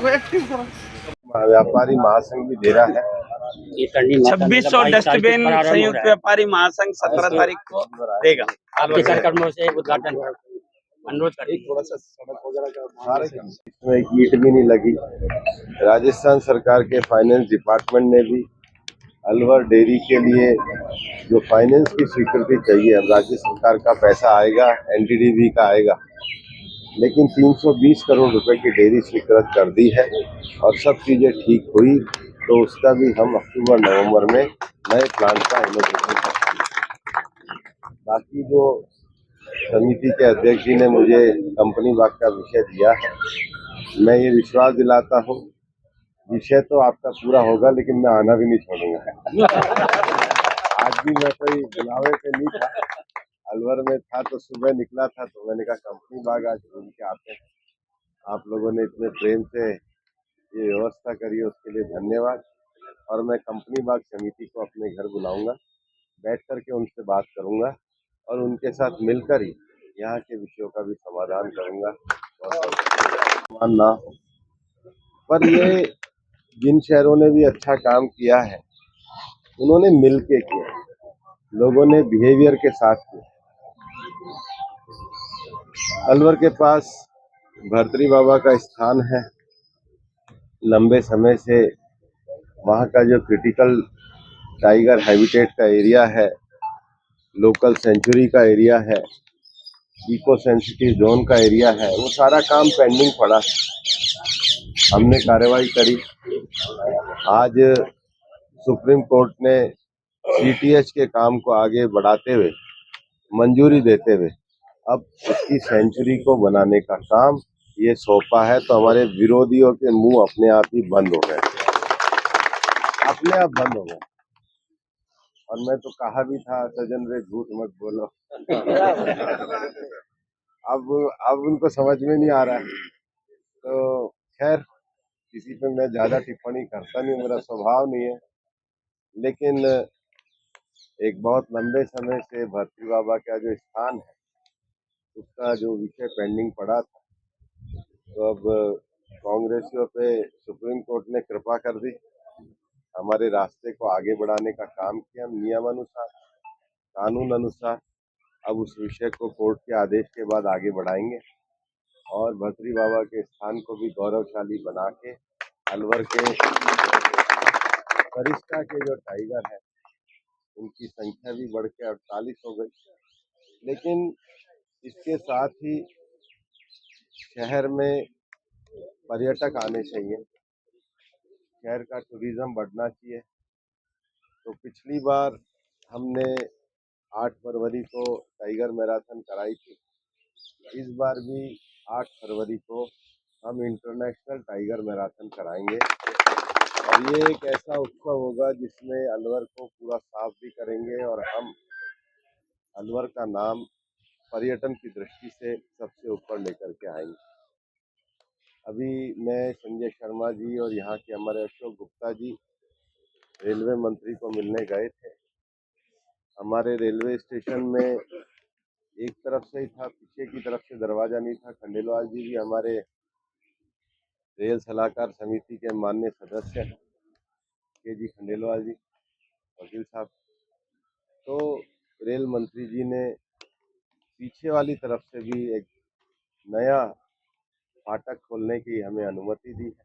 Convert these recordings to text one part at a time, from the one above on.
व्यापारी महासंघ भी दे रहा है। 2600 डस्टबिन संयुक्त व्यापारी महासंघ 17 तारीख को देगा। आपके कार्यक्रमों से उद्घाटन अनुरोध करें। थोड़ा सा सड़क वगैरह का इसमें एक ईंट भी नहीं लगी। राजस्थान सरकार के फाइनेंस डिपार्टमेंट ने भी अलवर डेयरी के लिए जो फाइनेंस की स्वीकृति चाहिए, अब राज्य सरकार का पैसा आएगा, एनडीडीबी का आएगा, लेकिन 320 करोड़ रुपए की डेयरी स्वीकृत कर दी है और सब चीजें ठीक हुई तो उसका भी हम अक्टूबर नवंबर में नए प्लांट का इनोग्रेशन करेंगे। बाकी जो समिति के अध्यक्ष जी ने मुझे कंपनी बाग का विषय दिया है, मैं ये विश्वास दिलाता हूँ विषय तो आपका पूरा होगा, लेकिन मैं आना भी नहीं छोड़ूंगा। आज भी मैं कोई बुलावे पे नहीं था, अलवर में था तो सुबह निकला था, तो मैंने कहा कंपनी बाग आज घूम के आते हैं। आप लोगों ने इतने प्रेम से ये व्यवस्था करी है उसके लिए धन्यवाद। और मैं कंपनी बाग समिति को अपने घर बुलाऊंगा, बैठ करके उनसे बात करूंगा और उनके साथ मिलकर ही यहाँ के विषयों का भी समाधान करूंगा। और ना हो, पर ये जिन शहरों ने भी अच्छा काम किया है उन्होंने मिल के किया, लोगों ने बिहेवियर के साथ किया। अलवर के पास भर्तरी बाबा का स्थान है, लंबे समय से वहाँ का जो क्रिटिकल टाइगर हैबिटेट का एरिया है, लोकल सेंचुरी का एरिया है, इको सेंसिटिव जोन का एरिया है, वो सारा काम पेंडिंग पड़ा। हमने कार्रवाई करी। आज सुप्रीम कोर्ट ने सीटीएच के काम को आगे बढ़ाते हुए मंजूरी देते हुए अब उसकी सेंचुरी को बनाने का काम ये सौंपा है, तो हमारे विरोधियों के मुंह अपने आप ही बंद हो गए, अपने आप बंद हो गए। और मैं तो कहा भी था सजन रे झूठ मत बोलो। अब उनको समझ में नहीं आ रहा है, तो खैर किसी पे मैं ज्यादा टिप्पणी करता नहीं, मेरा स्वभाव नहीं है। लेकिन एक बहुत लंबे समय से भर्तरी बाबा का जो स्थान है उसका जो विषय पेंडिंग पड़ा था, तो अब कांग्रेसियों पे सुप्रीम कोर्ट ने कृपा कर दी, हमारे रास्ते को आगे बढ़ाने का काम किया। हम नियमानुसार, कानून अनुसार अब उस विषय को कोर्ट के आदेश के बाद आगे बढ़ाएंगे और भर्तरी बाबा के स्थान को भी गौरवशाली बना के अलवर के सरिस्का के जो टाइगर है उनकी संख्या भी बढ़ के 48 हो गई। लेकिन इसके साथ ही शहर में पर्यटक आने चाहिए, शहर का टूरिज्म बढ़ना चाहिए। तो पिछली बार हमने 8 फरवरी को टाइगर मैराथन कराई थी, इस बार भी 8 फरवरी को हम इंटरनेशनल टाइगर मैराथन कराएंगे और ये एक ऐसा उत्सव होगा जिसमें अलवर को पूरा साफ भी करेंगे और हम अलवर का नाम पर्यटन की दृष्टि से सबसे ऊपर लेकर के आएंगे। अभी मैं संजय शर्मा जी और यहाँ के हमारे अशोक गुप्ता जी रेलवे मंत्री को मिलने गए थे। हमारे रेलवे स्टेशन में एक तरफ से ही था, पीछे की तरफ से दरवाजा नहीं था। खंडेलवाल जी भी हमारे रेल सलाहकार समिति के माननीय सदस्य हैं, के जी खंडेलवाल जी, वकील साहब। तो रेल मंत्री जी ने पीछे वाली तरफ से भी एक नया फाटक खोलने की हमें अनुमति दी है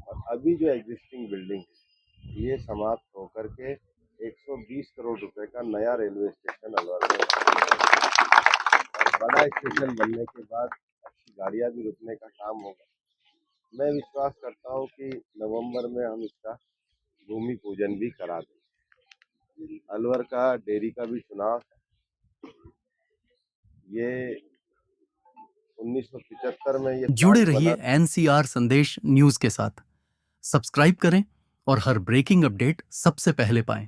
और अभी जो एग्जिस्टिंग बिल्डिंग है ये समाप्त होकर के 120 करोड़ रुपए का नया रेलवे स्टेशन अलवर में, और बड़ा स्टेशन बनने के बाद अच्छी गाड़ियां भी रुकने का काम होगा। मैं विश्वास करता हूं कि नवंबर में हम इसका भूमि पूजन भी करा दें। अलवर का डेयरी का भी चुनाव है, ये 1975 में ये जुड़े प्लांट रहिए बना। एनसीआर संदेश न्यूज के साथ। सब्सक्राइब करें और हर ब्रेकिंग अपडेट सबसे पहले पाएं।